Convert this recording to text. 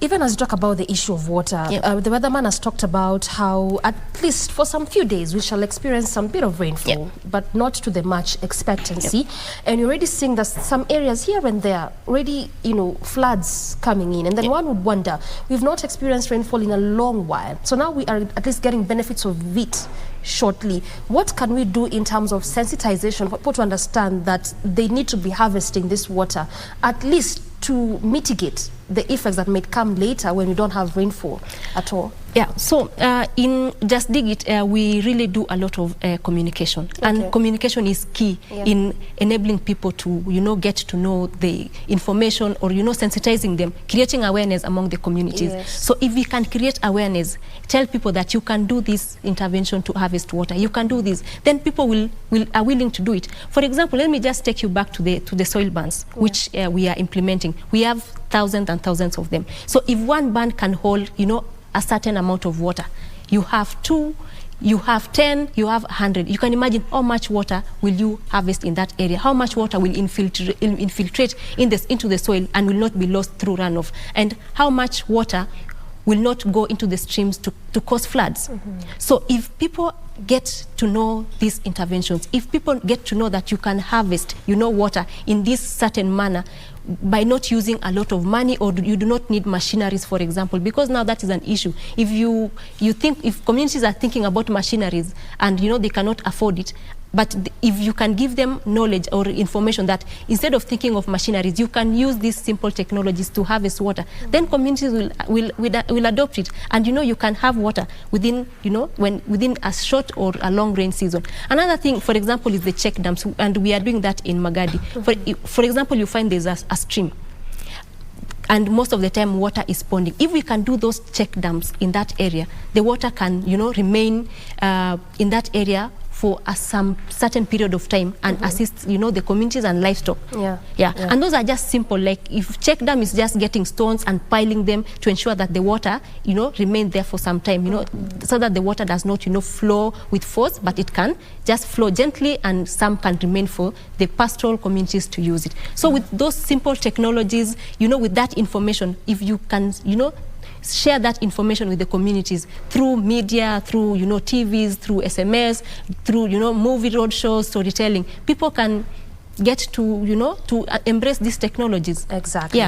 even as you talk about the issue of water, the weatherman has talked about how at least for some few days we shall experience some bit of rainfall, but not to the much expectancy. And you're already seeing that some areas here and there already, you know, floods coming in. And then one would wonder, we've not experienced rainfall in a long while. So now we are at least getting benefits of it shortly. What can we do in terms of sensitization for people to understand that they need to be harvesting this water, at least to mitigate the effects that may come later when we don't have rainfall at all? Yeah, so in Just Dig It, we really do a lot of communication. And communication is key in enabling people to, you know, get to know the information, or, you know, sensitizing them, creating awareness among the communities. So if we can create awareness, tell people that you can do this intervention to harvest water, you can do this, then people are willing to do it. For example, let me just take you back to the soil bans, which we are implementing. We have thousands and thousands of them. So if one ban can hold, you know, a certain amount of water, you have 2, you have 10, you have 100. You can imagine how much water will you harvest in that area, how much water will infiltrate into the soil and will not be lost through runoff, and how much water will not go into the streams to cause floods. So if people get to know these interventions, if people get to know that you can harvest, you know, water in this certain manner by not using a lot of money, or you do not need machineries, for example, because now that is an issue. If you think, if communities are thinking about machineries and, you know, they cannot afford it, but if you can give them knowledge or information that instead of thinking of machineries, you can use these simple technologies to harvest water, then communities will adopt it, and, you know, you can have water within, you know, within a short or a long rain season. Another thing, for example, is the check dams, and we are doing that in Magadi. For example, you find there's a stream, and most of the time water is ponding. If we can do those check dams in that area, the water can, you know, remain in that area for some certain period of time and assist, you know, the communities and livestock. And those are just simple, like if check dam is just getting stones and piling them to ensure that the water, you know, remain there for some time, you know, so that the water does not, you know, flow with force, but it can just flow gently, and some can remain for the pastoral communities to use it. So with those simple technologies, you know, with that information, if you can, you know, share that information with the communities through media, through, you know, TVs, through SMS, through, you know, movie roadshows, storytelling, people can get to, you know, to embrace these technologies. Exactly.